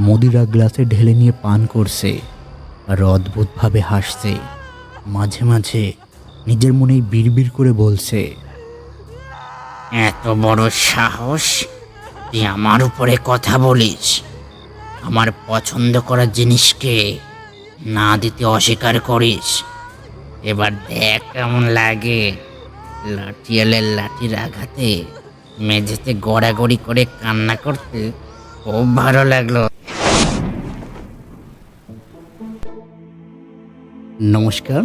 মদিরা গ্লাসে ঢেলে নিয়ে পান করছে আর অদ্ভুতভাবে হাসছে। মাঝে মাঝে নিজের মনেই বিড়বিড় করে বলছে, এত বড় সাহস! তুই আমার উপরে কথা বলিস, আমার পছন্দ করা জিনিসকে না দিতে অস্বীকার করিস। এবার দেখ কেমন লাগে। লাঠিয়ালের লাঠির আঘাতে মেঝেতে গড়াগড়ি করে কান্না করতে খুব ভালো লাগলো। নমস্কার,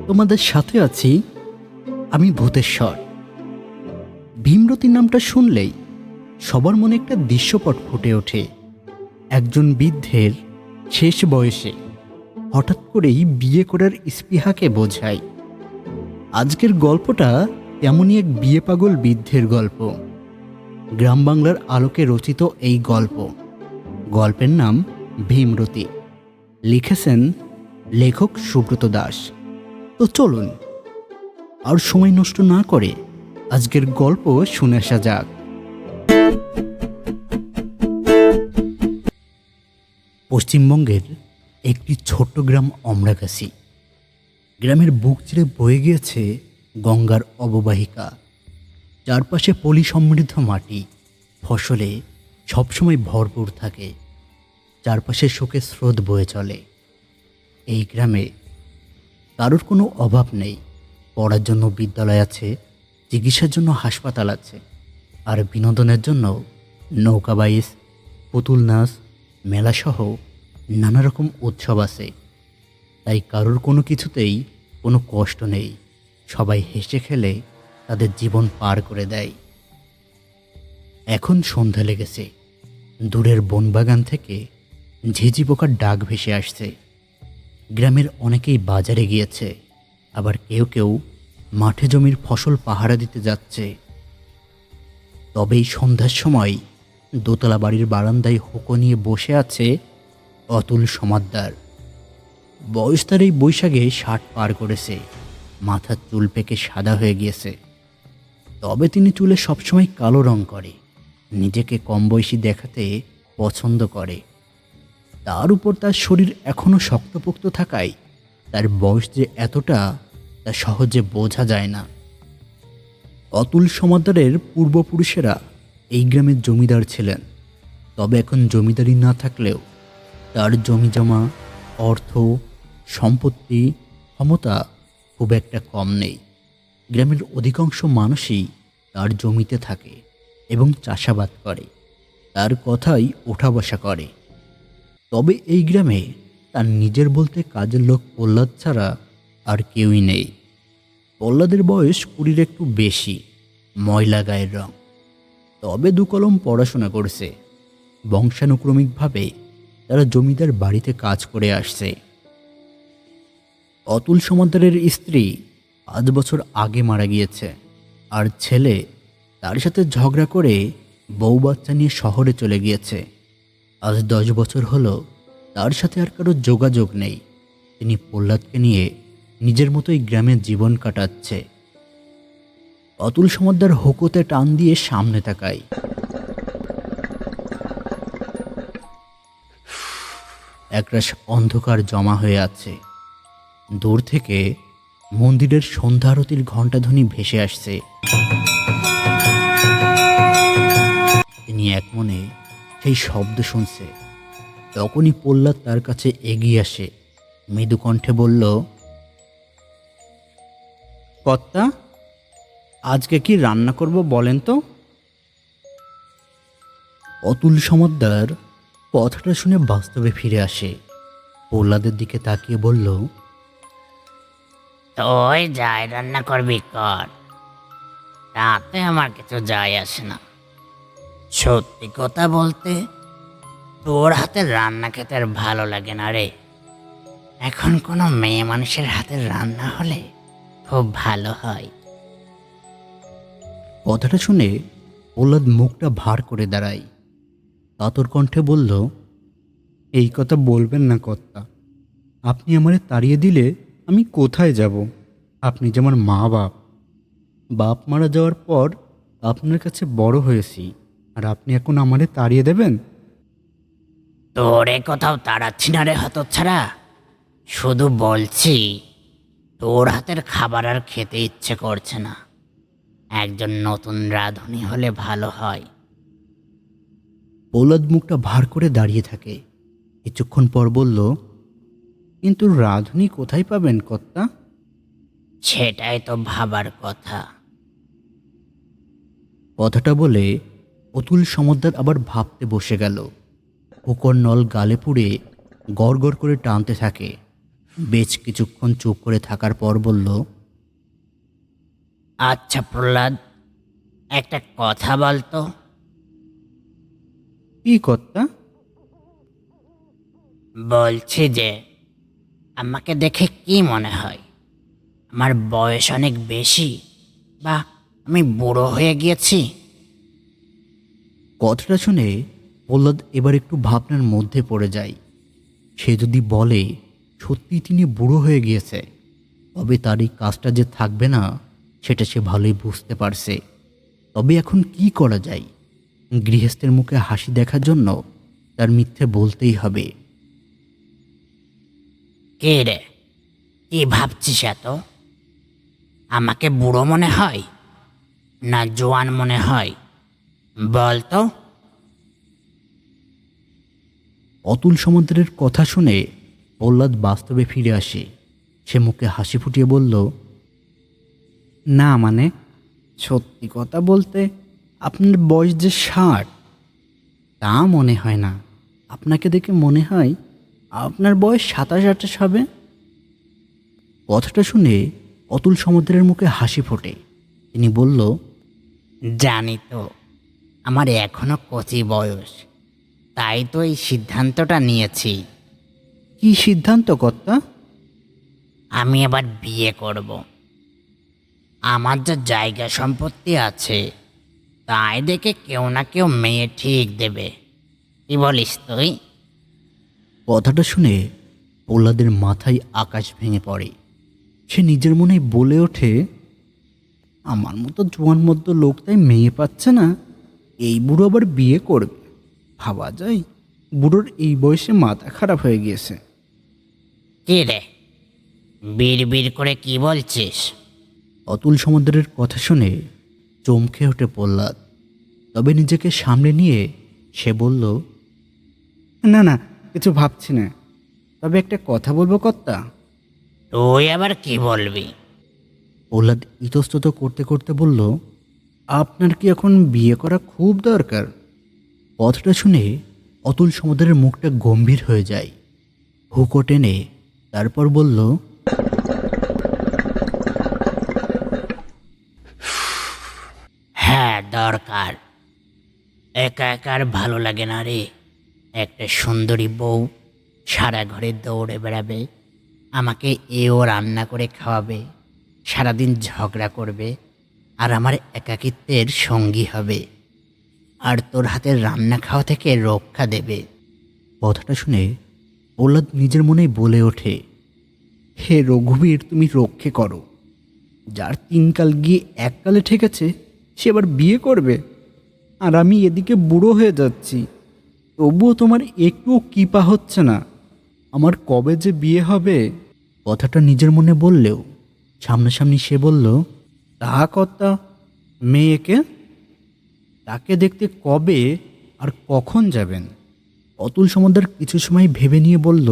তোমাদের সাথে আছি আমি ভূতেশ্বর। ভীমরতি নামটা শুনলেই সবার মনে একটা দৃশ্যপট ফুটে ওঠে। একজন বৃদ্ধের শেষ বয়সে হঠাৎ করেই বিয়ে করার স্পৃহাকে বোঝায়। আজকের গল্পটা তেমনই এক বিয়ে পাগল বৃদ্ধের গল্প। গ্রাম বাংলার আলোকে রচিত এই গল্পের নাম ভীমরতি। লিখেছেন লেখক সুব্রত দাস। তো চলুন আর সময় নষ্ট না করে আজকের গল্প শুনে আসা যাক। পশ্চিমবঙ্গের একটি ছোট্ট গ্রাম অমরাগাছি। গ্রামের বুক চিরে বয়ে গিয়েছে গঙ্গার অববাহিকা। চারপাশে পলি সমৃদ্ধ মাটি, ফসলে সবসময় ভরপুর থাকে। চারপাশে শোকের স্রোত বয়ে চলে। এই গ্রামে কারোর কোনো অভাব নেই। পড়ার জন্য বিদ্যালয় আছে, চিকিৎসার জন্য হাসপাতাল আছে, আর বিনোদনের জন্য নৌকা বাইচ, পুতুল নাচ, মেলাসহ নানা রকম উৎসব আছে। তাই কারোর কোনো কিছুতেই কোনো কষ্ট নেই। সবাই হেসে খেলে তাদের জীবন পার করে দেয়। এখন সন্ধ্যা লেগেছে। দূরের বনবাগান থেকে ঝিঝি পোকার ডাক ভেসে আসছে। গ্রামের অনেকেই বাজারে গিয়েছে, আবার কেউ কেউ মাঠে জমির ফসল পাহারা দিতে যাচ্ছে। তবেই সন্ধ্যার সময় দোতলা বাড়ির বারান্দায় হুঁকো নিয়ে বসে আছে অতুল সমাদ্দার। বয়স তার এই বৈশাখে 60 পার করেছে। মাথার চুল পেকে সাদা হয়ে গিয়েছে। তবে তিনি চুলে সবসময় কালো রং করে। নিজেকে কম বয়সী দেখাতে পছন্দ করে। তার উপর তার শরীর এখনও শক্তপোক্ত থাকায় তার বয়স যে এতটা তা সহজে বোঝা যায় না। অতুল সমাদ্দারের পূর্বপুরুষেরা এই গ্রামের জমিদার ছিলেন। তবে এখন জমিদারি না থাকলেও তার জমিজমা, অর্থ, সম্পত্তি, ক্ষমতা খুব একটা কম নেই। গ্রামের অধিকাংশ মানুষই তার জমিতে থাকে এবং চাষাবাদ করে। তার কথাই ওঠা বসা করে। তবে এই গ্রামে তার নিজের বলতে কাজের লোক প্রহ্লাদ ছাড়া আর কেউই নেই। প্রহ্লাদের বয়স 20-র একটু বেশি, ময়লা গায়ের রং। তবে 2 কলম পড়াশোনা করেছে। বংশানুক্রমিকভাবে তারা জমিদার বাড়িতে কাজ করে আসছে। অতুল সমাদ্দারের স্ত্রী 5 বছর আগে মারা গিয়েছে, আর ছেলে তার সাথে ঝগড়া করে বউ বাচ্চা নিয়ে শহরে চলে গিয়েছে। আজ 10 বছর হলো তার সাথে আর কারো যোগাযোগ নেই। তিনি প্রহ্লাদকে নিয়ে নিজের মতোই গ্রামে জীবন কাটাচ্ছে। অতুল সমাদ্দার হুকোতে টান দিয়ে সামনে তাকায়। একরাশ অন্ধকার জমা হয়ে আছে। দূর থেকে মন্দিরের সন্ধ্যা আরতির ঘণ্টাধ্বনি ভেসে আসছে। তিনি এক মনে সেই শব্দ শুনছে। তখনই প্রহ্লাদ তার কাছে এগিয়ে আসে, মৃদু কণ্ঠে বলল, কর্তা, আজকে কি রান্না করব বলেন তো? অতুল সমাদ্দার কথাটা শুনে বাস্তবে ফিরে আসে। প্রহ্লাদের দিকে তাকিয়ে বলল, তুই যাই রান্না করবি কর, তাতে আমার কিছু যায় আসে না। সত্যি কথা বলতে তোর হাতের রান্না খেতে আর ভালো লাগে না রে। এখন কোনো মেয়ে মানুষের হাতের রান্না হলে খুব ভালো হয়। কথাটা শুনে প্রহ্লাদ মুখটা ভার করে দাঁড়ায়। কাতর কণ্ঠে বলল, এই কথা বলবেন না কর্তা। আপনি আমারে তাড়িয়ে দিলে আমি কোথায় যাব? আপনি যে আমার মা বাপ। বাপ মারা যাওয়ার পর আপনার কাছে বড় হয়েছি, আর আপনি এখন আমারে তাড়িয়ে দেবেন? তোরে কোথাও তাড়াচ্ছি না রে হতচ্ছাড়া, শুধু বলছি তোর হাতের খাবার আর খেতে ইচ্ছে করছে না। একজন নতুন রাঁধুনি হলে ভালো হয়। প্রহ্লাদ মুখটা ভার করে দাঁড়িয়ে থাকে। কিছুক্ষণ পর বলল, কিন্তু রাঁধুনি কোথায় পাবেন কর্তা? সেটাই তো ভাবার কথা। কথাটা বলে অতুল সমদ্দার আবার ভাবতে বসে গেল। পুকুর নল গালে পুড়ে গড় গড় করে টানতে থাকে। বেশ কিছুক্ষণ চুপ করে থাকার পর বলল, আচ্ছা প্রহ্লাদ, একটা কথা বলতো। কি কর্তা? বলছি যে আমাকে দেখে কি মনে হয়? আমার বয়স অনেক বেশি, বা আমি বুড়ো হয়ে গিয়েছি? কথাটা শুনে প্রহ্লাদ এবার একটু ভাবনার মধ্যে পড়ে যায়। সে যদি বলে সত্যি তিনি বুড়ো হয়ে গিয়েছে, তবে তার এই কাজটা যে থাকবে না সেটা সে ভালোই বুঝতে পারছে। তবে এখন কি করা যায়? গৃহস্থের মুখে হাসি দেখার জন্য তার মিথ্যে বলতেই হবে। কে রে, কি ভাবছিস এত? আমাকে বুড়ো মনে হয় না জোয়ান মনে হয়, বল তো। অতুল সমুদ্রের কথা শুনে প্রহ্লাদ বাস্তবে ফিরে আসে। সে মুখে হাসি ফুটিয়ে বলল, না মানে, সত্যি কথা বলতে আপনার বয়স যে 60 তা মনে হয় না। আপনাকে দেখে মনে হয় আপনার বয়স 27-28 হবে। কথাটা শুনে অতুল সমুদ্রের মুখে হাসি ফোটে। তিনি বলল, জানি তো আমার এখনো কচি বয়স, তাই তো এই সিদ্ধান্তটা নিয়েছি। কি সিদ্ধান্ত কর্তা? আমি আবার বিয়ে করব। আমার যা জায়গা সম্পত্তি আছে তাই দেখে কেউ না কেউ মেয়ে ঠিক দেবে। কি বলিস তুই? কথাটা শুনে প্রহ্লাদের মাথায় আকাশ ভেঙে পড়ে। সে নিজের মনে বলে ওঠে, আমার মতো জোয়ান মধ্য লোক তাই মেয়ে পাচ্ছে না, এই বুড়ো আবার বিয়ে করবে? ভাবা যায়, বুড়োর এই বয়সে মাথা খারাপ হয়ে গিয়েছে। কি রে, বিড় করে কি বলছিস? অতুল সমুদ্রের কথা শুনে চমকে ওঠে প্রহ্লাদ। তবে নিজেকে সামলে নিয়ে সে বলল, না না, কিছু ভাবছি না। তবে একটা কথা বলবো কর্তা। তুই আবার কি বলবি? প্রহ্লাদ ইতস্তত করতে করতে বলল, আপনার কি এখন বিয়ে করা খুব দরকার? কথাটা শুনে অতুল সমুদ্রের মুখটা গম্ভীর হয়ে যায়। হুকো টেনে তারপর বলল, হ্যাঁ দরকার। একা একা আর ভালো লাগে না রে। একটা সুন্দরী বউ সারা ঘরে দৌড়ে বেড়াবে, আমাকে এও রান্না করে খাওয়াবে, সারাদিন ঝগড়া করবে, আর আমার একাকিত্বের সঙ্গী হবে, আর তোর হাতের রান্না খাওয়া থেকে রক্ষা দেবে। কথাটা শুনে প্রহ্লাদ নিজের মনেই বলে ওঠে, হে রঘুবীর, তুমি রক্ষে করো। যার 3 কাল গিয়ে 1 কালে ঠেকেছে সে আবার বিয়ে করবে, আর আমি এদিকে বুড়ো হয়ে যাচ্ছি, তবুও তোমার একটুও কৃপা হচ্ছে না। আমার কবে যে বিয়ে হবে? কথাটা নিজের মনে বললেও সামনাসামনি সে বলল, তা কর্তা, মেয়েকে তাকে দেখতে কবে আর কখন যাবেন? অতুল সমুদ্র কিছু সময় ভেবে নিয়ে বলল,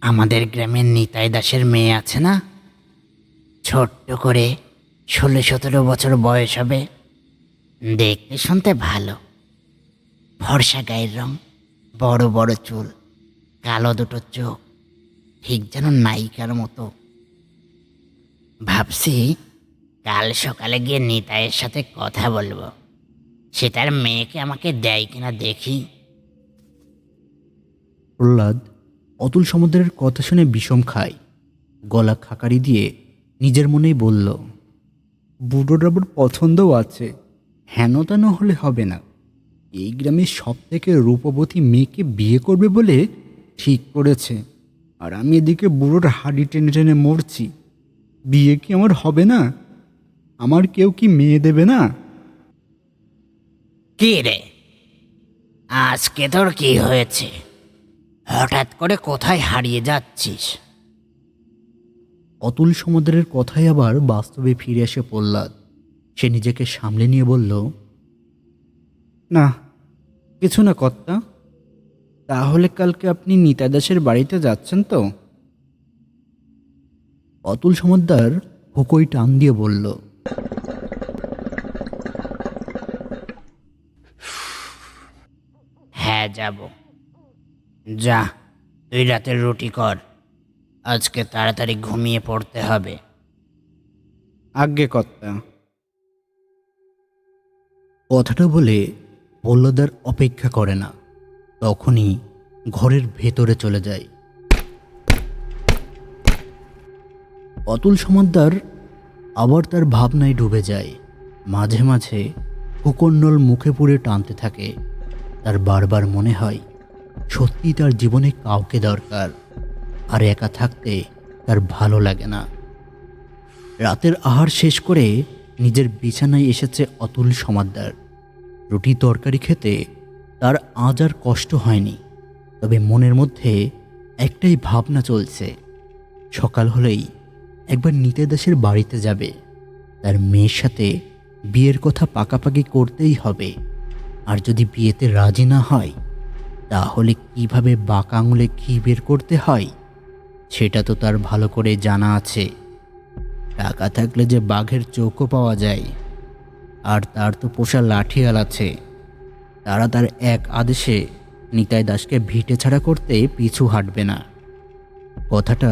আমাদের গ্রামের নিতাই দাসের মেয়ে আছে না, ছোট্ট করে 16-17 বছর বয়স হবে, দেখতে শুনতে ভালো, ফর্সা গায়ের রং, বড় বড় চুল, কালো দুটো চোখ, ঠিক যেন নায়িকার মতো। ভাবছি কাল সকালে গিয়ে নিতাইয়ের সাথে কথা বলবো, সে তার মেয়েকে আমাকে দেয় কিনা দেখি। প্রহ্লাদ অতুল সমুদ্রের কথা শুনে বিষম খায়। গলা খাকারি দিয়ে নিজের মনেই বলল, বুড়োর আবার পছন্দও আছে, হেন তেন হলে হবে না। এই গ্রামের সব থেকে রূপবতী মেয়েকে বিয়ে করবে বলে ঠিক করেছে, আর আমি এদিকে বুড়োর হাড়ি টেনে টেনে মরছি। বিয়ে কি আমার হবে না? আমার কেউ কি মেয়ে দেবে না? কি রে, আজকে তোর কি হয়েছে? হঠাৎ করে কোথায় হারিয়ে যাচ্ছিস? অতুল সমুদ্রের কথাই আবার বাস্তবে ফিরে এসে প্রহ্লাদ। সে নিজেকে সামলে নিয়ে বলল, না, কিছু না কর্তা। তাহলে কালকে আপনি নিতা দাসের বাড়িতে যাচ্ছেন তো? অতুল সমুদ্র হুকোই টান দিয়ে বলল, হ্যাঁ, যাব। যা, তুই রাতের রুটি কর। আজকে তাড়াতাড়ি ঘুমিয়ে পড়তে হবে। আজ্ঞে কর্তা। কথাটা বলে প্রহ্লাদ আর অপেক্ষা করে না, তখনই ঘরের ভেতরে চলে যায়। অতুল সমুদ্র আবার তার ভাবনায় ডুবে যায়। মাঝে মাঝে হুকন্নল মুখে পুড়ে টানতে থাকে। তার বারবার মনে হয় সত্যি তার জীবনে কাউকে দরকার, আর একা থাকতে তার ভালো লাগে না। রাতের আহার শেষ করে নিজের বিছানায় এসেছে অতুল সমাদ্দার। রুটি তরকারি খেতে তার আজ আর কষ্ট হয়নি, তবে মনের মধ্যে একটাই ভাবনা চলছে। সকাল হলেই একবার নিতে দাসের বাড়িতে যাবে। তার মেয়ের সাথে বিয়ের কথা পাকাপাকি করতেই হবে। আর যদি বিয়েতে রাজি না হয়, তাহলে কিভাবে বাঁকা আঙুলে ঘি বের করতে হয় সেটা তো তার ভালো করে জানা আছে। টাকা থাকলে যে বাঘের চোখও পাওয়া যায়, আর তার তো পোষা লাঠিয়াল আছে। তারা তার এক আদেশে নিতাই দাসকে ভিটে ছাড়া করতে পিছু হাঁটবে না। কথাটা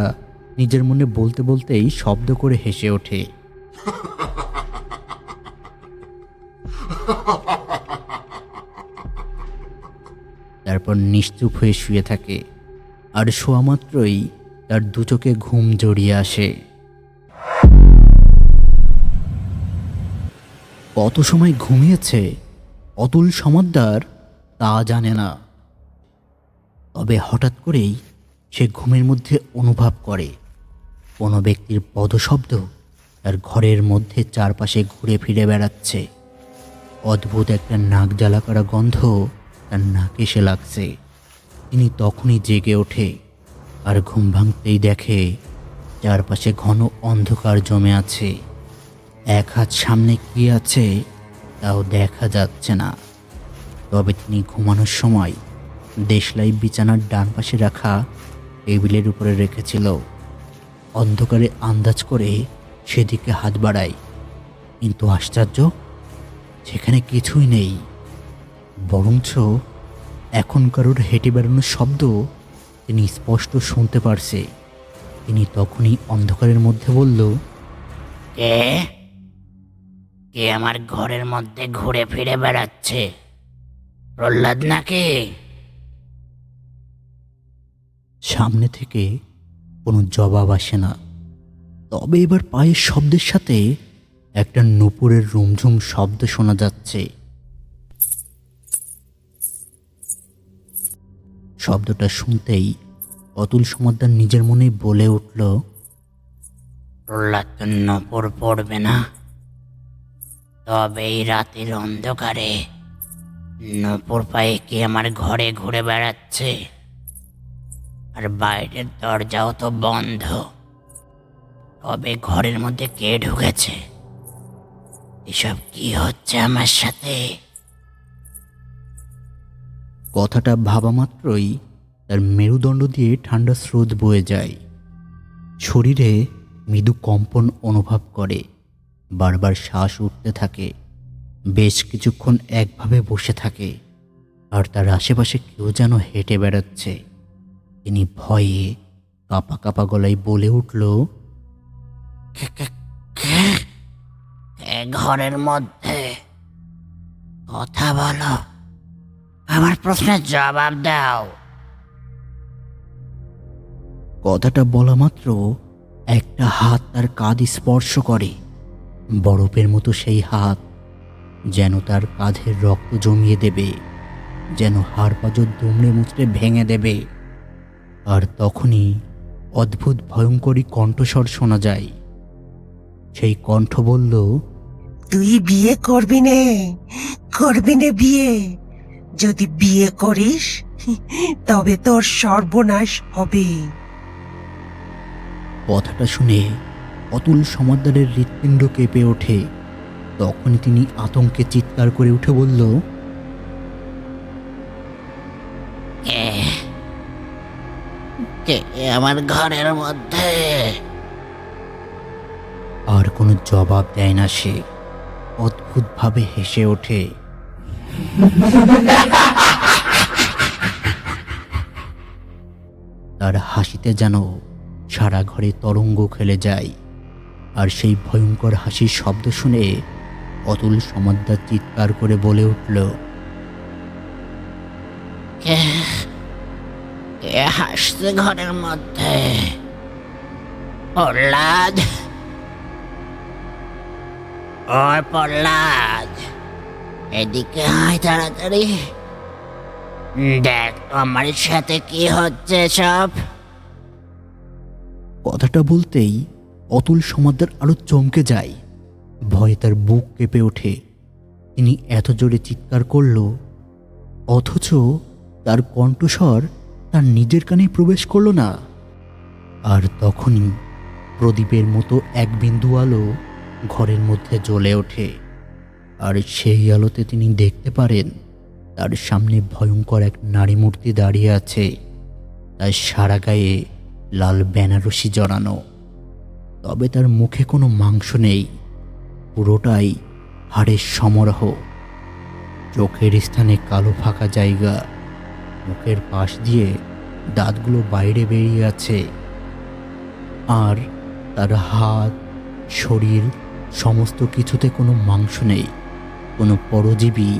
নিজের মনে বলতে বলতেই শব্দ করে হেসে ওঠে। তারপর নিশ্চুপ হয়ে শুয়ে থাকে, আর শোয়া মাত্রই তার দু চোখে ঘুম জড়িয়ে আসে। কত সময় ঘুমিয়েছে অতুল সমদ্দার তা জানে না, তবে হঠাৎ করেই সে ঘুমের মধ্যে অনুভব করে কোনো ব্যক্তির পদশব্দ তার ঘরের মধ্যে চারপাশে ঘুরে ফিরে বেড়াচ্ছে। অদ্ভুত একটা নাক জ্বালা করা গন্ধ তার নাকে এসে লাগছে। তিনি তখনই জেগে ওঠে, আর ঘুম ভাঙতেই দেখে চারপাশে ঘন অন্ধকার জমে আছে। এক হাত সামনে কি আছে তাও দেখা যাচ্ছে না। তবে তিনি ঘুমানোর সময় দেশলাই বিছানার ডান পাশে রাখা টেবিলের উপরে রেখেছিল। অন্ধকারে আন্দাজ করে সেদিকে হাত বাড়ায়, কিন্তু আশ্চর্য, সেখানে কিছুই নেই। বরঞ্চ এখন কারোর হেঁটে বেড়ানোর শব্দ তিনি স্পষ্ট শুনতে পারছে। তিনি তখনই অন্ধকারের মধ্যে বলল, কে কে আমার ঘরের মধ্যে ঘুরে ফিরে বেড়াচ্ছে? প্রহ্লাদ নাকি? সামনে থেকে কোনো জবাব আসে না। তবে এবার পায়ের শব্দের সাথে একটা নূপুরের রুমঝুম শব্দ শোনা যাচ্ছে। শব্দটা শুনতেই অতুল সমদ্দার নিজের মনেই বলে উঠল, প্রহ্লাদ তো নপুর পড়বে না। তবে এই রাতের অন্ধকারে নপুর পায়ে কে আমার ঘরে ঘুরে বেড়াচ্ছে? আর বাইরের দরজাও তো বন্ধ। তবে ঘরের মধ্যে কে ঢুকেছে? এসব কি হচ্ছে আমার সাথে? কথাটা ভাবা মাত্রই তার মেরুদণ্ড দিয়ে ঠান্ডা স্রোত বয়ে যায়। শরীরে মৃদু কম্পন অনুভব করে, বারবার শ্বাস উঠতে থাকে। বেশ কিছুক্ষণ একভাবে বসে থাকে, আর তার আশেপাশে কেউ যেন হেঁটে বেড়াচ্ছে। তিনি ভয়ে কাঁপা কাঁপা গলায় বলে উঠল, এ ঘরের মধ্যে কথা বলো, আমার প্রশ্নের জবাব দাও। কথাটা বলা মাত্র একটা হাত তার কাঁধ স্পর্শ করে। বরফের মতো সেই হাত, যেন তার কাঁধের রক্ত জমিয়ে দেবে, যেন হাড় পাঁজর দুমড়ে মুচড়ে ভেঙে দেবে। আর তখনই অদ্ভুত ভয়ঙ্করী কণ্ঠস্বর শোনা যায়। সেই কণ্ঠ বলল, তুই বিয়ে করবি নে বিয়ে? যদি বিয়ে করিস তবে তোর সর্বনাশ হবে। কথাটা শুনে অতুল সমাদ্দারের হৃৎপিণ্ড কেঁপে ওঠে। তখনই তিনি আতঙ্কে চিৎকার করে উঠে বলল, কে কে আমার ঘরের মধ্যে? আর কোনো জবাব দেয় না সে। অদ্ভুতভাবে হেসে ওঠে। তার হাসিতে যেন সারা ঘরে তরঙ্গ খেলে যায়। আর সেই ভয়ঙ্কর হাসির শব্দ শুনে অতুল সমাদ্দার চিৎকার করে বলে উঠল, কে কে হাসছে ঘরের মধ্যে? প্রহ্লাদ, ওই প্রহ্লাদ, এদিকে আয় তাড়াতাড়ি। দেখ তো আমার সাথে কি হচ্ছে সব। কথাটা বলতেই অতুল সমাদ্দার আরো চমকে যায়। ভয়ে তার বুক কেঁপে ওঠে। তিনি এত জোরে চিৎকার করল, অথচ তার কণ্ঠস্বর তার নিজের কানে প্রবেশ করল না। আর তখনই প্রদীপের মতো এক বিন্দু আলো ঘরের মধ্যে জ্বলে ওঠে। আর সেই আলোতে তিনি দেখতে পারেন তার সামনে ভয়ঙ্কর এক নারী মূর্তি দাঁড়িয়ে আছে। তার সারা গায়ে লাল বেনারসি জড়ানো, তবে তার মুখে কোনো মাংস নেই। পুরোটাই হাড়ের সমারোহ। চোখের স্থানে কালো ফাঁকা জায়গা, মুখের পাশ দিয়ে দাঁতগুলো বাইরে বেরিয়ে আছে। আর তার হাত, শরীর সমস্ত কিছুতে কোনো মাংস নেই। কোনো পরজীবী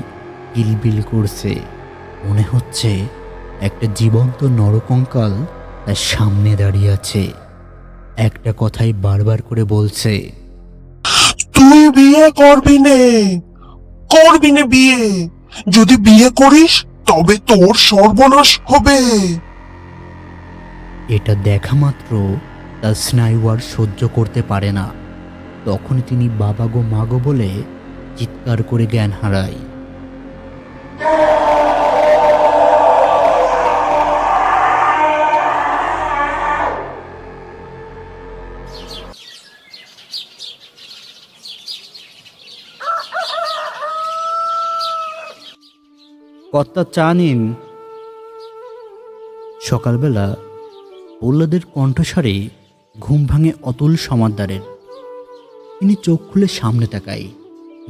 কিলবিল করছে। মনে হচ্ছে একটা জীবন্ত নরকঙ্কাল তার সামনে দাঁড়িয়ে আছে। একটা কথাই বারবার করে বলছে, তুই বিয়ে করবি নে বিয়ে। যদি বিয়ে করিস তবে তোর সর্বনাশ হবে। এটা দেখা মাত্র তার স্নায়ু আর সহ্য করতে পারে না। তখনই তিনি বাবা গো মা গো বলে চিৎকার করে জ্ঞান হারায়। কর্তা চা নিন। সকালবেলা প্রহ্লাদের কণ্ঠস্বরে ঘুম ভাঙে অতুল সমাদ্দারের। তিনি চোখ খুলে সামনে তাকায়।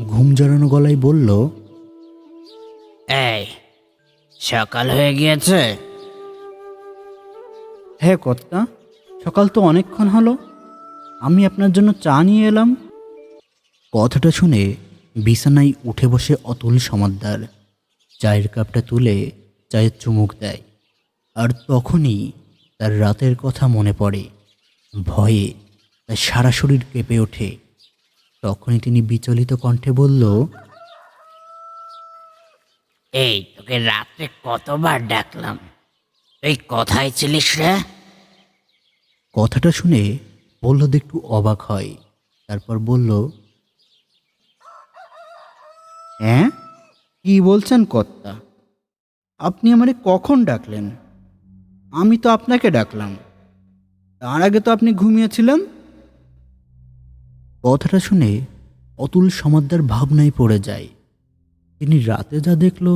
ঘুম জড়ানো গলায় বলল, এই, সকাল হয়ে গিয়েছে? হ্যাঁ কর্তা, সকাল তো অনেকক্ষণ হলো। আমি আপনার জন্য চা নিয়ে এলাম। কথাটা শুনে বিছানায় উঠে বসে অতুল সমাদ্দার। চায়ের কাপটা তুলে চায়ের চুমুক দেয়। আর তখনই তার রাতের কথা মনে পড়ে। ভয়ে তার সারা শরীর কেঁপে ওঠে। তখনই তিনি বিচলিত কণ্ঠে বলল, এই, তোকে রাত্রে কতবার ডাকলাম, তুই কোথায় ছিলিস রে? কথাটা শুনে প্রহ্লাদ একটু অবাক হয়। তারপর বলল, হ্যাঁ, কি বলছেন কর্তা? আপনি আমারে কখন ডাকলেন? আমি তো আপনাকে ডাকলাম। তার আগে তো আপনি ঘুমিয়েছিলেন। কথাটা শুনে অতুল সমাদ্দার ভাবনায় পড়ে যায়। তিনি রাতে যা দেখল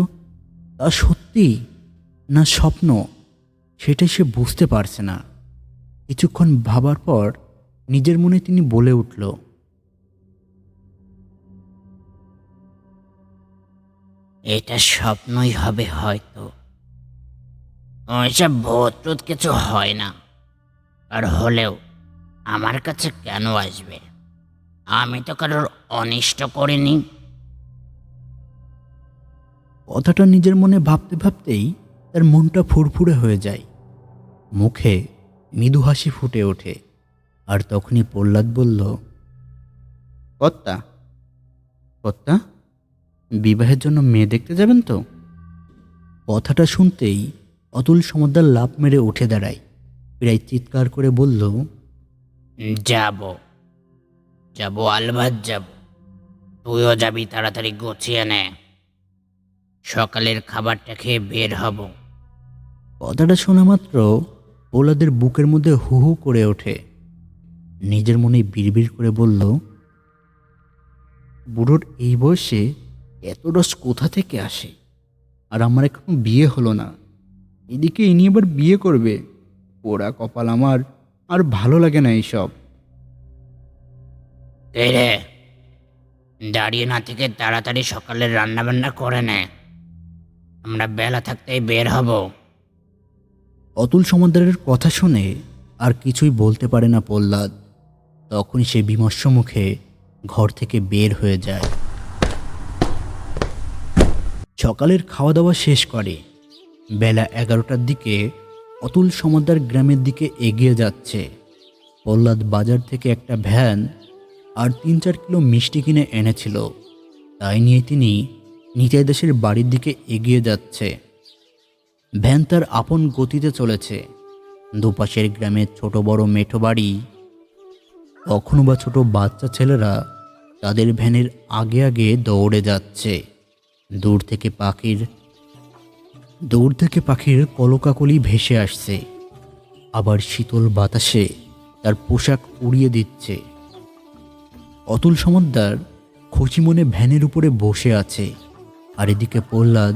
তা সত্যি না স্বপ্ন, সেটাই সে বুঝতে পারছে না। কিছুক্ষণ ভাবার পর নিজের মনে তিনি বলে উঠল, এটা স্বপ্নই হবে হয়তো। ওইসব ভূত টুত কিছু হয় না। আর হলেও আমার কাছে কেন আসবে? আমি তো কারোর অনিষ্ট করিনি। কথাটা নিজের মনে ভাবতে ভাবতেই তার মনটা ফুরফুরে হয়ে যায়। মুখে মৃদু হাসি ফুটে ওঠে। আর তখনই প্রহ্লাদ বলল, কর্তা, কর্তা, বিবাহের জন্য মেয়ে দেখতে যাবেন তো? কথাটা শুনতেই অতুল সমাদ্দার লাফ মেরে উঠে দাঁড়ায়। প্রায় চিৎকার করে বলল, যাব যাব, আলবাত যাব। তুইও যাবি, তাড়াতাড়ি গুছিয়ে নে। সকালের খাবারটা খেয়ে বের হব। কথাটা শোনা মাত্র প্রহ্লাদের বুকের মধ্যে হু হু করে ওঠে। নিজের মনে বিড়বিড় করে বলল, বুড়োর এই বয়সে এত রস কোথা থেকে আসে? আর আমার এখনো বিয়ে হলো না, এদিকে ইনি আবার বিয়ে করবে। পোড়া কপাল আমার, আর ভালো লাগে না এইসব। এই রে, দাঁড়িয়ে না থেকে তাড়াতাড়ি সকালের রান্না বান্না করে নে, আমরা বেলা থাকতেই বের হব। অতুল সমাদ্দারের কথা শুনে আর কিছুই বলতে পারে না প্রহ্লাদ। তখনই সে বিমর্ষ মুখে ঘর থেকে বের হয়ে যায়। সকালের খাওয়া দাওয়া শেষ করে বেলা 11টার দিকে অতুল সমাদ্দার গ্রামের দিকে এগিয়ে যাচ্ছে। প্রহ্লাদ বাজার থেকে একটা ভ্যান আর 3-4 কিলো মিষ্টি কিনে এনেছিল। তাই নিয়ে তিনি নিতাই দাসের বাড়ির দিকে এগিয়ে যাচ্ছে। ভ্যান তার আপন গতিতে চলেছে। দুপাশের গ্রামের ছোট বড় মেঠো বাড়ি, কখনো বা ছোট বাচ্চা ছেলেরা তাদের ভ্যানের আগে আগে দৌড়ে যাচ্ছে। দূর থেকে পাখির কলকাকলি ভেসে আসছে, আবার শীতল বাতাসে তার পোশাক উড়িয়ে দিচ্ছে। অতুল সমাদ্দার খুশি মনে ভ্যানের উপরে বসে আছে, আর এদিকে প্রহ্লাদ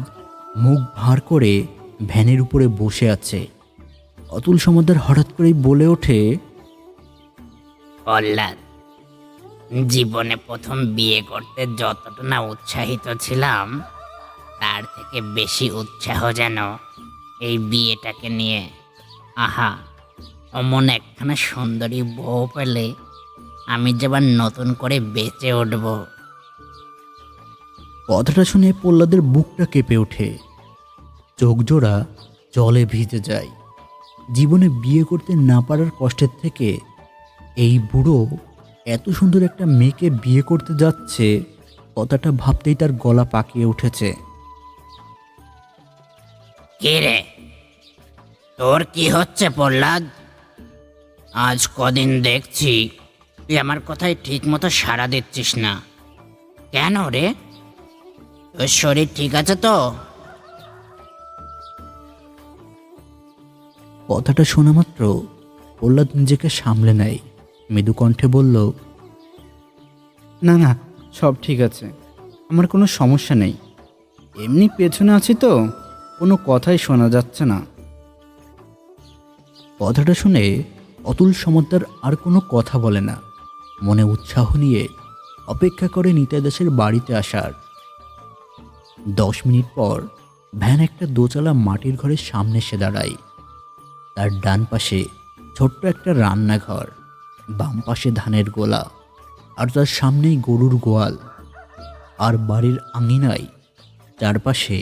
মুখ ভার করে ভ্যানের উপরে বসে আছে। অতুল সমাদ্দার হঠাৎ করেই বলে ওঠে, প্রহ্লাদ, জীবনে প্রথম বিয়ে করতে যতটা না উৎসাহিত ছিলাম, তার থেকে বেশি উৎসাহ যেন এই বিয়েটাকে নিয়ে। আহা, অমন একখানা সুন্দরী বউ পেলে আমি যেবার নতুন করে বেঁচে উঠব। কথাটা শুনে প্রহ্লাদের বুকটা কেঁপে ওঠে, চোখ জোড়া জলে ভিজে যায়। জীবনে বিয়ে করতে না পারার কষ্টের থেকে এই বুড়ো এত সুন্দর একটা মেয়েকে বিয়ে করতে যাচ্ছে, কথাটা ভাবতেই তার গলা পাকিয়ে উঠেছে। কে রে, তোর কি হচ্ছে প্রহ্লাদ? আজ কদিন দেখছি তুই আমার কথায় ঠিক মতো সাড়া দিচ্ছিস না। কেন রে, তোর শরীর ঠিক আছে তো? কথাটা শোনা মাত্র প্রহ্লাদ নিজেকে সামলে নেয়। মৃদু কণ্ঠে বলল, না না, সব ঠিক আছে, আমার কোনো সমস্যা নেই। এমনি পেছনে আছি তো, কোনো কথাই শোনা যাচ্ছে না। কথাটা শুনে অতুল সমাদ্দার আর কোনো কথা বলে না। মনে উৎসাহ নিয়ে অপেক্ষা করে নিতাই দাসের বাড়িতে আসার। 10 মিনিট পর ভ্যান একটা দোতলা মাটির ঘরের সামনে এসে দাঁড়ায়। তার ডান পাশে ছোট্ট একটা রান্নাঘর, বাম পাশে ধানের গোলা, আর তার সামনেই গরুর গোয়াল। আর বাড়ির আঙিনায় চারপাশে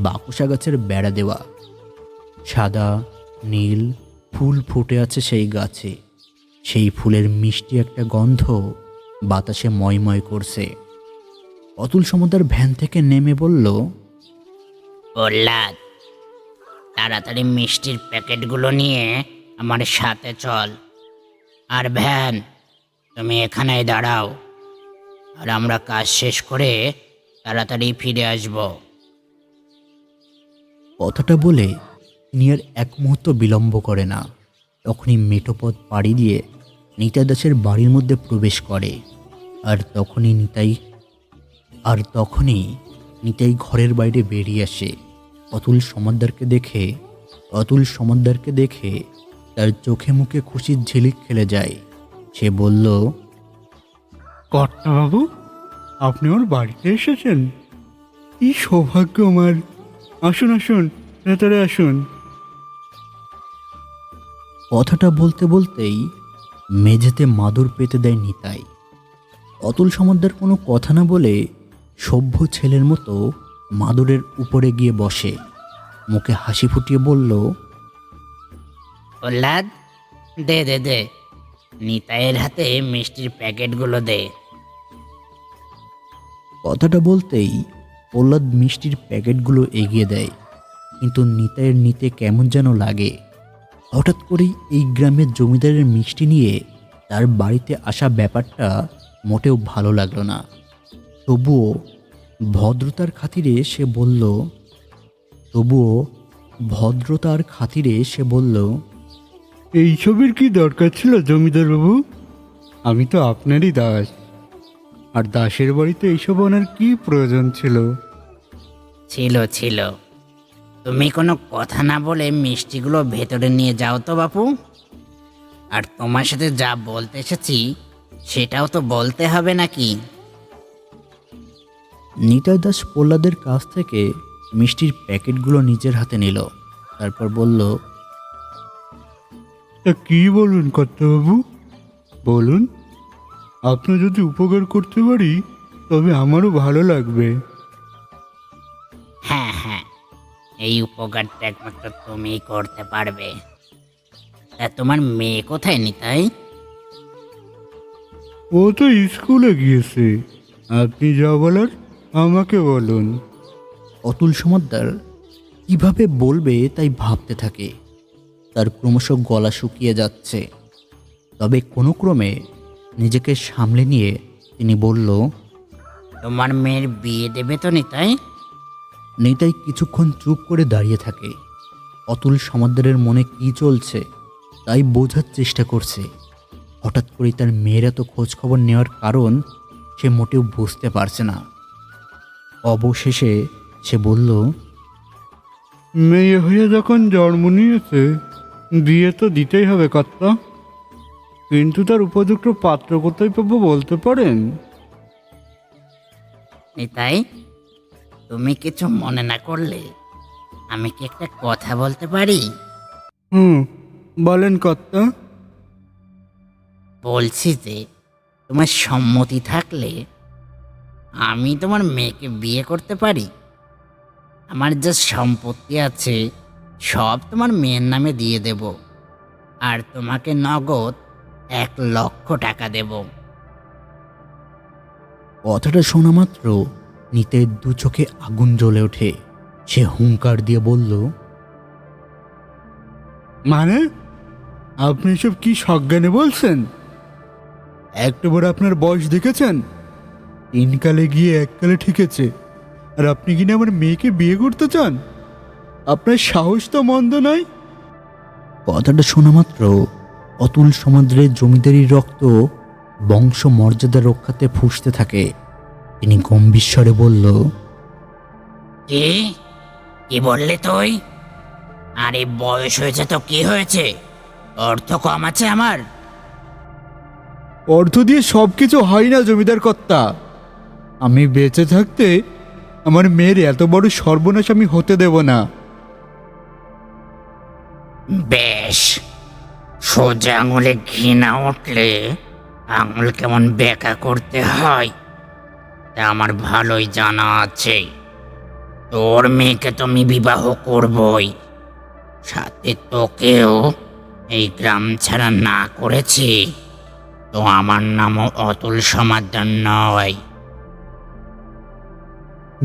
বাকুসা গাছের বেড়া দেওয়া। সাদা নীল ফুল ফুটে আছে সেই গাছে। সেই ফুলের মিষ্টি একটা গন্ধ বাতাসে ময়ময় করছে। অতুল সমাদ্দার ভ্যান থেকে নেমে বলল, প্রহ্লাদ, তাড়াতাড়ি মিষ্টির প্যাকেটগুলো নিয়ে আমার সাথে চল। আর ভ্যান, তুমি এখানেই দাঁড়াও, আর আমরা কাজ শেষ করে তাড়াতাড়ি ফিরে আসব। কথাটা বলে তিনি আর এক মুহূর্ত বিলম্ব করে না। তখনই মেঠোপথ পাড়ি দিয়ে নিতাই দাসের বাড়ির মধ্যে প্রবেশ করে। আর তখনই নিতাই ঘরের বাইরে বেরিয়ে আসে। অতুল সমাদ্দারকে দেখে তার চোখে মুখে খুশির ঝিলিক খেলে যায়। সে বলল, কর্তাবাবু, আপনি ওর বাড়িতে এসেছেন? কি সৌভাগ্য আমার! আসুন আসুন, ভেতরে আসুন। কথাটা বলতে বলতেই মেঝেতে মাদুর পেতে দেয় নিতাই। অতুল সমাদ্দার কোনো কথা না বলে সভ্য ছেলের মতো মাদুরের উপরে গিয়ে বসে। মুখে হাসি ফুটিয়ে বলল, প্রহ্লাদ, দে দে দে, নিতাইয়ের হাতে মিষ্টির প্যাকেটগুলো দে। কথাটা বলতেই প্রহ্লাদ মিষ্টির প্যাকেটগুলো এগিয়ে দেয়। কিন্তু নিতাইয়ের নিতে কেমন যেন লাগে। হঠাৎ করেই এই গ্রামের জমিদারের মিষ্টি নিয়ে তার বাড়িতে আসা ব্যাপারটা মোটেও ভালো লাগলো না। তবুও ভদ্রতার খাতিরে সে বলল, তবুও ভদ্রতার খাতিরে সে বলল, এইসবের কি দরকার ছিল জমিদার বাবু? আমি তো আপনারই দাস, আর দাসের বাড়িতে এইসব আনার কি প্রয়োজন ছিল? ছিল ছিল। তুমি কোনো কথা না বলে মিষ্টিগুলো ভেতরে নিয়ে যাও তো বাপু। আর তোমার সাথে যা বলতে এসেছি সেটাও তো বলতে হবে নাকি? নিতাই দাস প্রহ্লাদের কাছ থেকে মিষ্টির প্যাকেটগুলো নিজের হাতে নিল। তারপর বলল, তা কি বলুন কর্তাবাবু, বলুন। আপনার যদি উপকার করতে পারি তবে আমারও ভালো লাগবে। হ্যাঁ হ্যাঁ, এই উপকারটা একমাত্র তুমিই করতে পারবে। তা তোমার মেয়ে কোথায় নিতাই? ও তো স্কুলে গিয়েছে। আপনি যা বলার আমাকে বলুন। অতুল সমাদ্দার কিভাবে বলবে তাই ভাবতে থাকে। তার ক্রমশ গলা শুকিয়ে যাচ্ছে। তবে কোনো ক্রমে নিজেকে সামলে নিয়ে তিনি বলল, তোমার মেয়ের বিয়ে দেবে তো নিতাই? নিতাই কিছুক্ষণ চুপ করে দাঁড়িয়ে থাকে। অতুল সমাদ্দারের মনে কি চলছে তাই বোঝার চেষ্টা করছে। হঠাৎ করে তার মেয়ের এত খোঁজ খবর নেওয়ার কারণ সে মোটেও বুঝতে পারছে না। অবশেষে সে বলল, মেয়ে হয়ে যখন জন্ম নিয়েছে বিয়ে তো দিতেই হবে কর্তা। কিন্তু তার উপযুক্ত পাত্র কোথায় পাবো বলতে পারেন? নিতাই, তুমি কিছু মনে না করলে আমি কি একটা কথা বলতে পারি? বলেন কর্তা। বলছি যে তোমার সম্মতি থাকলে আমি তোমার মেয়েকে বিয়ে করতে পারি। আমার যা সম্পত্তি আছে সব তোমার মেয়ের নামে দিয়ে দেব, আর তোমাকে নগদ 1,00,000 টাকা দেব। কথাটা শোনা মাত্র নিতের দু চোখে আগুন জ্বলে ওঠে। সে হুঙ্কার দিয়ে বলল, মানে আপনি সব কি সজ্ঞানে বলছেন? একটা বার আপনার বয়স দেখেছেন? 3 কালে গিয়ে 1 কালে ঠিকেছে, আর আপনি কিনা আমার মেয়েকে বিয়ে করতে চান? আপনার সাহস তো মন্দ নয়। কথাটা শোনা মাত্র অতুল সমাদ্রের জমিদারির রক্ত বংশ মর্যাদা রক্ষাতে ফুঁসতে থাকে। তিনি গম্ভীর স্বরে বলল, কি কি বললে তুই? আরে বয়স হয়েছে তো কি হয়েছে? অর্থ কম আছে আমার? অর্থ দিয়ে সব কিছু হয় না জমিদার কর্তা। আমি বেঁচে থাকতে আমার মেয়ের এত বড় সর্বনাশ আমি হতে দেব না। বেশ, সোজা আঙুলে ঘৃণা উঠলে আঙুল কেমন বেঁকা করতে হয় তা আমার ভালোই জানা আছে। তোর মেয়েকে তো আমি বিবাহ করবই, সাথে তোকেও। এই গ্রাম ছাড়া না করেছি তো আমার নামও অতুল সমাদ্দার নয়।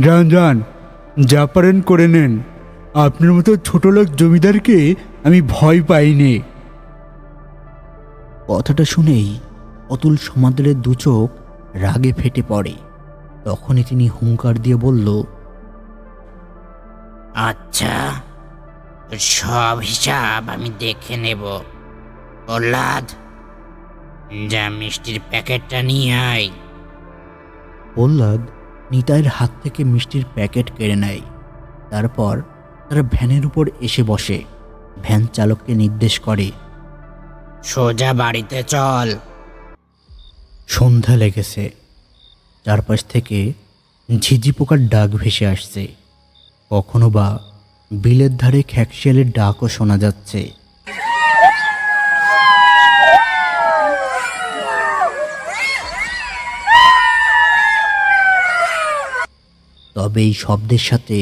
যান যান, যা পারেন করে নেন। আপনার মতো ছোট লোক জমিদারকে আমি ভয় পাইনি। কথাটা শুনেই অতুল সমাদ্রের দু চোখ রাগে ফেটে পড়ে। তখনই তিনি হুঙ্কার দিয়ে বলল, আচ্ছা, তোর সব হিসাব আমি দেখে নেব। প্রহ্লাদ, যা মিষ্টির প্যাকেটটা নিয়ে আয়। প্রহ্লাদ নিতাইয়ের হাত থেকে মিষ্টির প্যাকেট কেড়ে নেয়। তারপর তারা ভ্যানের উপর এসে বসে। ভ্যান চালককে নির্দেশ করে, সোজা বাড়িতে চল। সন্ধ্যা লেগেছে। চারপাশ থেকে ঝিঝি পোকার ডাক ভেসে আসছে। কখনো বা বিলের ধারে খ্যাকশিয়ালের ডাকও শোনা যাচ্ছে। তবে এই শব্দের সাথে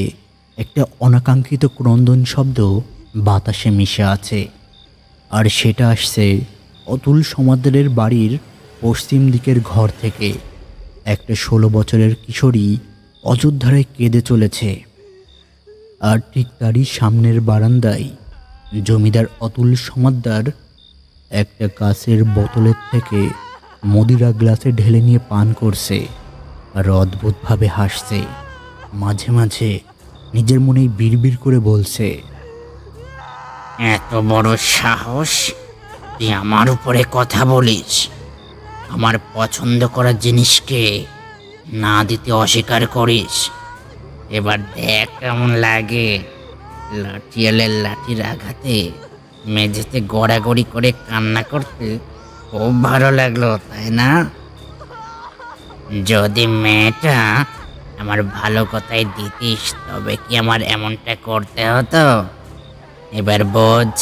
একটা অনাকাঙ্ক্ষিত ক্রন্দন শব্দ বাতাসে মিশে আছে। আর সেটা আসছে অতুল সমাদ্রের বাড়ির পশ্চিম দিকের ঘর থেকে। একটা 16 বছরের কিশোরী অযোধ্যায় কেঁদে চলেছে। আর ঠিক তারই সামনের বারান্দায় জমিদার অতুল সমাদ্দার একটা কাঁচের বোতলের থেকে মদিরা গ্লাসে ঢেলে নিয়ে পান করছে। আর অদ্ভুতভাবে হাসছে। মাঝে মাঝে নিজের মনেই বিড়বিড় করে বলছে, এত বড় সাহস, তুই আমার উপরে কথা বলিস? আমার পছন্দ করা জিনিসকে না দিতে অস্বীকার করিস? এবার দেখ কেমন লাগে। লাঠিয়ালের লাঠির আঘাতে মেঝেতে গড়াগড়ি করে কান্না করতে খুব ভালো লাগলো, তাই না? যদি মেয়েটা আমার ভালো কথাই দিতিস তবে কি আমার এমনটা করতে হতো? এবার বোঝ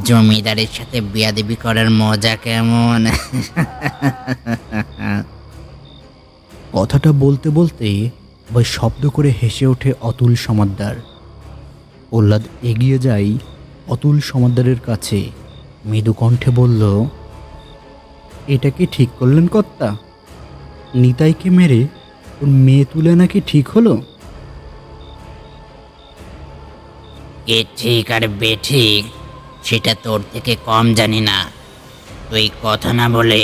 জমিদারের সাথে বিয়াদবি করার মজা কেমন। কথাটা বলতে বলতে আবার শব্দ করে হেসে ওঠে অতুল সমাদ্দার। প্রহ্লাদ এগিয়ে যায় অতুল সমাদ্দারের কাছে, মৃদু কণ্ঠে বলল, এটা কি ঠিক করলেন কর্তা? নিতাইকে মেরে ওর মেয়ে তুলে নাকি ঠিক হলো? কে ঠিক আর বেঠিক সেটা তোর থেকে কম জানি না। তুই কথা না বলে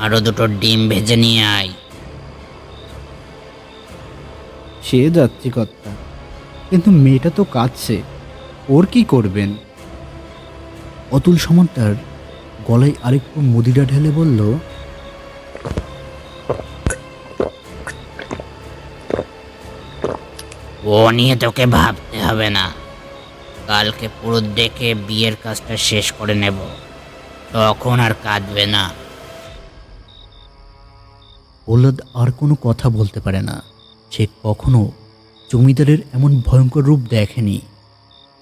আরো দুটো ডিম ভেজে নিয়ে আয়। সে যাচ্ছি কর্তা, কিন্তু মেয়েটা তো কাঁদছে, ওর কি করবেন? অতুল সমাদ্দার গলায় আরেকটু মদিরা ঢেলে বলল, ও নিয়ে তোকে ভাবতে হবে না। কালকে পুরো ডেকে বিয়ের কাজটা শেষ করে নেব, তখন আর কাঁদবে না। প্রহ্লাদ আর কোনো কথা বলতে পারে না। সে কখনো জমিদারের এমন ভয়ঙ্কর রূপ দেখেনি।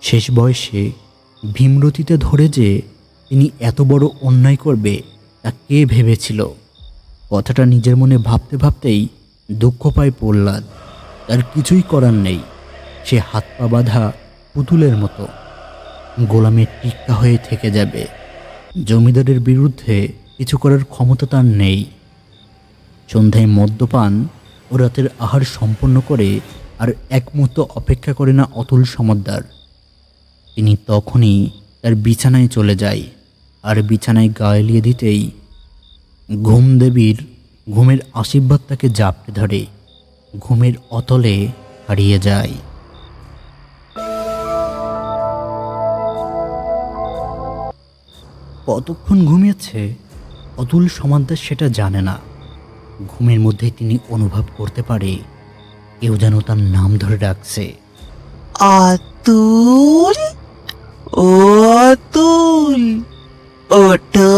শেষ বয়সে ভীমরতিতে ধরে যে তিনি এত বড় অন্যায় করবে তা কে ভেবেছিল? কথাটা নিজের মনে ভাবতে ভাবতেই দুঃখ পায় প্রহ্লাদ। তার কিছুই করার নেই। সে হাত পা বাঁধা পুতুলের মতো গোলামের টিক্কা হয়ে থেকে যাবে। জমিদারের বিরুদ্ধে কিছু করার ক্ষমতা তার নেই। সন্ধ্যায় মদ্যপান ও রাতের আহার সম্পন্ন করে আর এক মুহূর্ত অপেক্ষা করে না অতুল সমাদ্দার। তিনি তখনই তার বিছানায় চলে যায়, আর বিছানায় গা এলিয়ে দিতেই ঘুম দেবীর ঘুমের আশীর্বাদ তাকে জাপটে ধরে, ঘুমের অতলে হারিয়ে যায়। কতক্ষণ ঘুমিয়েছে অতুল সমাদ্দার সেটা জানে না। ঘুমের মধ্যে তিনি অনুভব করতে পারে কেউ যেন তার নাম ধরে ডাকছে। অতুল, ও অতুল, ওঠো,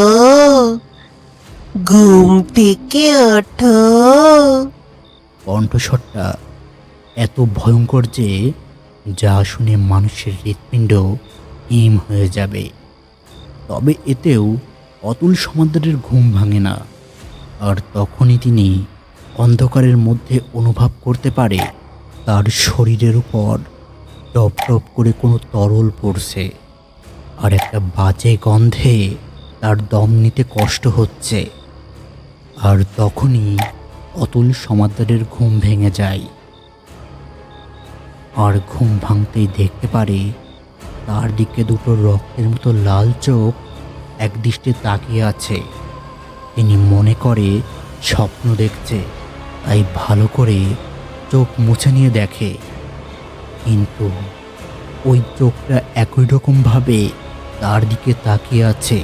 ঘুম থেকে ওঠো। কণ্ঠস্বরটা এত ভয়ঙ্কর যে যা শুনে মানুষের হৃৎপিণ্ড হিম হয়ে যাবে। তবে এতেও অতুল সমাদ্দারের ঘুম ভাঙে না। আর তখনই তিনি অন্ধকারের মধ্যে অনুভব করতে পারে তার শরীরের উপর টপ টপ করে কোনো তরল পড়ছে, আর একটা বাজে গন্ধে তার দম নিতে কষ্ট হচ্ছে। আর তখনই অতুল সমাদ্দারের ঘুম ভেঙে যায়। আর ঘুম ভাঙতেই দেখতে পারে তার দিকে দুটো রক্তের মতো লাল চোখ একদৃষ্টে তাকিয়ে আছে। তিনি মনে করে স্বপ্ন দেখছে, তাই ভালো করে চোখ মুছে নিয়ে দেখে, কিন্তু ওই চোখটা একই রকমভাবে তার দিকে তাকিয়ে আছে।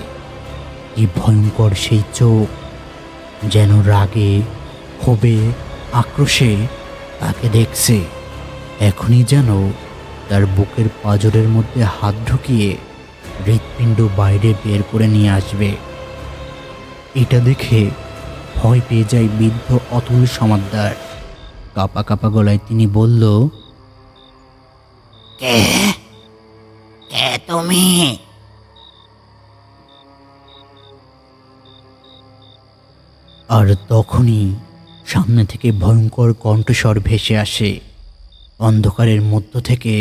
কি ভয়ঙ্কর সেই চোখ! যেন রাগে, ক্ষোভে, আক্রোশে তাকে দেখছে। এখনই যেন তার বুকের পাঁজরের মধ্যে হাত ঢুকিয়ে হৃৎপিণ্ড বাইরে বের করে নিয়ে আসবে। এটা দেখে ভয় পেয়ে যায় বৃদ্ধ অতুল সমাদ্দার। কাঁপা কাঁপা গলায় তিনি বলল, কে কে তুমি? আর তখনই সামনে থেকে ভয়ঙ্কর কণ্ঠস্বর ভেসে আসে। অন্ধকারের মধ্য থেকে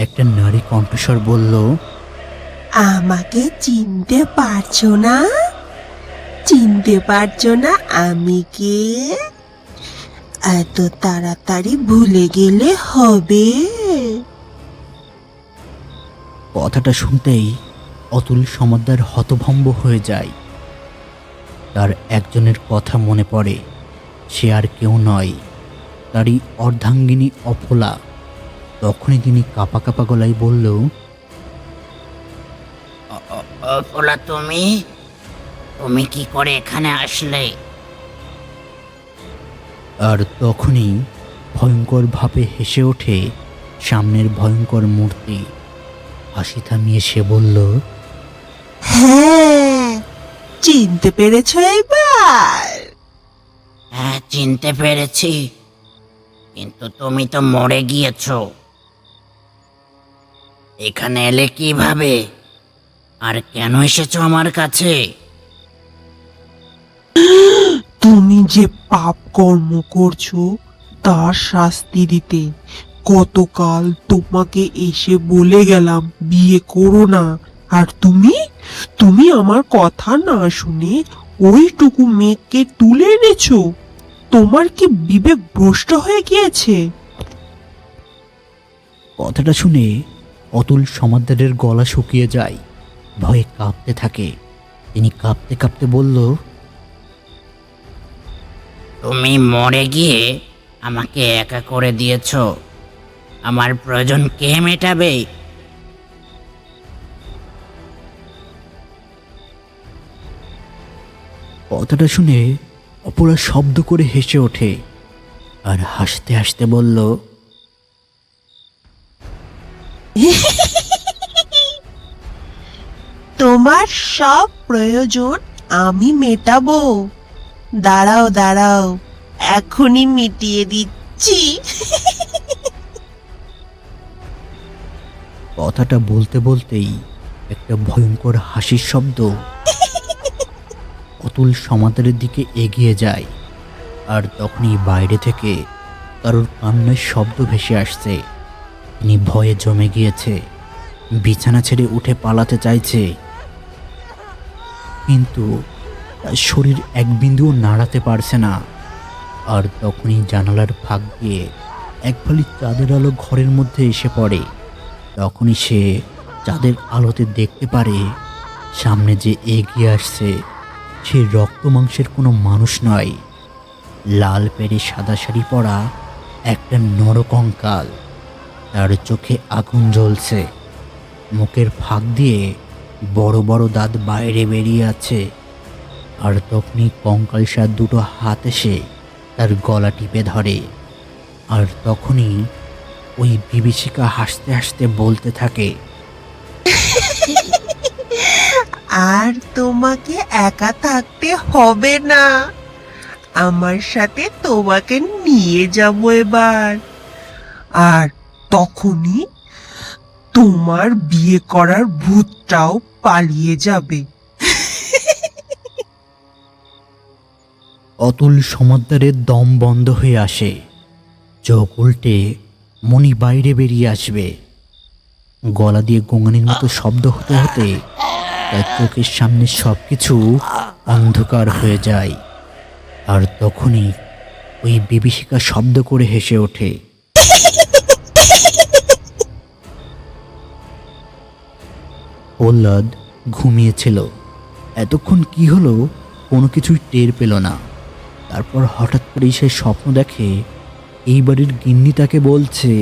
একটা নারী কণ্ঠস্বর বলল, আমাকে চিনতে পারছো না? চিনতে পারছো না আমি কে? এত তাড়াতাড়ি ভুলে গেলে হবে? কথাটা শুনতেই অতুল সমাদ্দার হতভম্ব হয়ে যায়। তার একজনের কথা মনে পড়ে, সে আর কেউ নয়, তারই অর্ধাঙ্গিনী অফলা। তখনই তিনি কাঁপা কাঁপা গলায় বলল, অপলা, তুমি তুমি কি করে এখানে আসলে? আর তখনই ভয়ঙ্কর ভাবে হেসে ওঠে সামনের ভয়ঙ্কর মূর্তি। হাসি থামিয়ে সে বলল, হ্যাঁ, চিনতে পেরেছ এবার? হ্যাঁ, চিনতে পেরেছি, কিন্তু তুমি তো মরে গিয়েছো। এখানে এলে কিভাবে, আর কেন এসেছো আমার কাছে? তুমি যে পাপ কর্ম করছো তার শাস্তি দিতে গতকাল তোমাকে এসে বলে গেলাম বিয়ে করো না, আর তুমি তুমি আমার কথা না শুনে ওইটুকু মেয়েকে তুলে এনেছো। তোমার কি বিবেক ভ্রষ্ট হয়ে গিয়েছে? কথাটা শুনে অতুল সমাদ্দারের গলা শুকিয়ে যায়, ভয়ে কাঁপতে থাকে। তিনি কাঁপতে কাঁপতে বলল, তুমি মরে গিয়ে আমাকে একা করে দিয়েছো। আমার প্রয়োজন কে মেটাবে? কথাটা শুনে অপরা শব্দ করে হেসে ওঠে আর হাসতে হাসতে বলল, তোমার সব প্রয়োজন আমি মেটাবো। দাঁড়াও দাঁড়াও, এখনই মিটিয়ে দিচ্ছি। কথাটা বলতে বলতেই একটা ভয়ঙ্কর হাসির শব্দ অতুল সমাদ্দারের দিকে এগিয়ে যায়। আর তখনই বাইরে থেকে কারোর কান্নার শব্দ ভেসে আসছে। তিনি ভয়ে জমে গিয়েছে, বিছানা ছেড়ে উঠে পালাতে চাইছে, কিন্তু তার শরীর এক বিন্দুও নাড়াতে পারছে না। আর তখনই জানালার ফাঁক দিয়ে এক ফালি চাঁদের আলো ঘরের মধ্যে এসে পড়ে। তখনই সে চাঁদের আলোতে দেখতে পারে সামনে যে এগিয়ে আসছে সে রক্ত মাংসের কোনো মানুষ নয়, লাল পেরে সাদা শাড়ি পরা একটা নরকঙ্কাল। তার চোখে আগুন জ্বলছে, মুখের ফাঁক দিয়ে বড় বড় দাঁত বাইরে বেরিয়ে আছে। আর তখনই কঙ্কালসার দুটো হাত এসে তার গলা টিপে ধরে। আর তখনই ওই বিভীষিকা হাসতে হাসতে বলতে থাকে, আর তোমাকে একা থাকতে হবে না, আমার সাথে তোমাকে নিয়ে যাবো এবার। আর তখনই তোমার বিয়ে করার ভূতটাও পালিয়ে যাবে। অতুল সমাদ্দারের দম বন্ধ হয়ে আসে, চোখ উল্টে মণি বাইরে বেরিয়ে আসবে। গলা দিয়ে গোঙানির মতো শব্দ হতে হতে তার চোখের সামনে সবকিছু অন্ধকার হয়ে যায়। আর তখনই ওই বিভীষিকা শব্দ করে হেসে ওঠে। প্রহ্লাদ ঘুমিয়েছিল। এতক্ষণ কি হলো কোনো কিছুই টের পেল না। তারপর হঠাৎ করেই সে স্বপ্ন দেখে এই বাড়ির গিন্নি তাকে বলছে,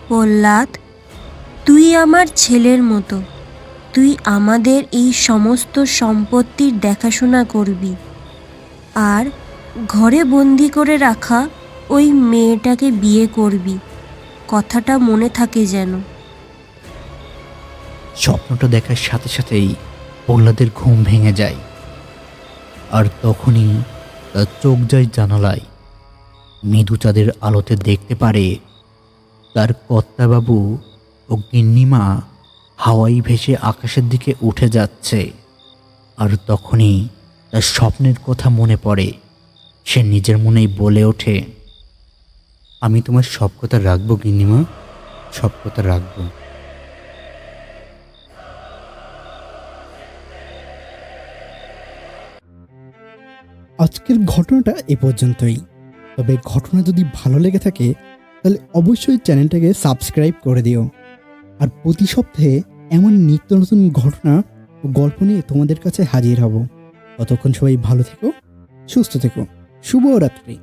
প্রহ্লাদ, তুই আমার ছেলের মতো, তুই আমাদের এই সমস্ত সম্পত্তির দেখাশোনা করবি, আর ঘরে বন্দি করে রাখা ওই মেয়েটাকে বিয়ে করবি, কথাটা মনে থাকে যেন। স্বপ্নটা দেখার সাথে সাথেই প্রহ্লাদের ঘুম ভেঙে যায়। আর তখনই তার চোখ যায় জানালায়। মৃদু চাঁদের আলোতে দেখতে পারে তার কর্তাবাবু ও গিন্নিমা হাওয়াই ভেসে আকাশের দিকে উঠে যাচ্ছে। আর তখনই তার স্বপ্নের কথা মনে পড়ে। সে নিজের মনেই বলে ওঠে, আমি তোমার সব কথা রাখবো গিন্নিমা, সব কথা রাখবো। আজকের ঘটনাটা এ পর্যন্তই। তবে ঘটনা যদি ভালো লেগে থাকে তাহলে অবশ্যই চ্যানেলটাকে সাবস্ক্রাইব করে দিও। আর প্রতি সপ্তাহে এমন নিত্য নতুন ঘটনা ও গল্প নিয়ে তোমাদের কাছে হাজির হব। ততক্ষণ সবাই ভালো থেকো, সুস্থ থেকো। শুভরাত্রি।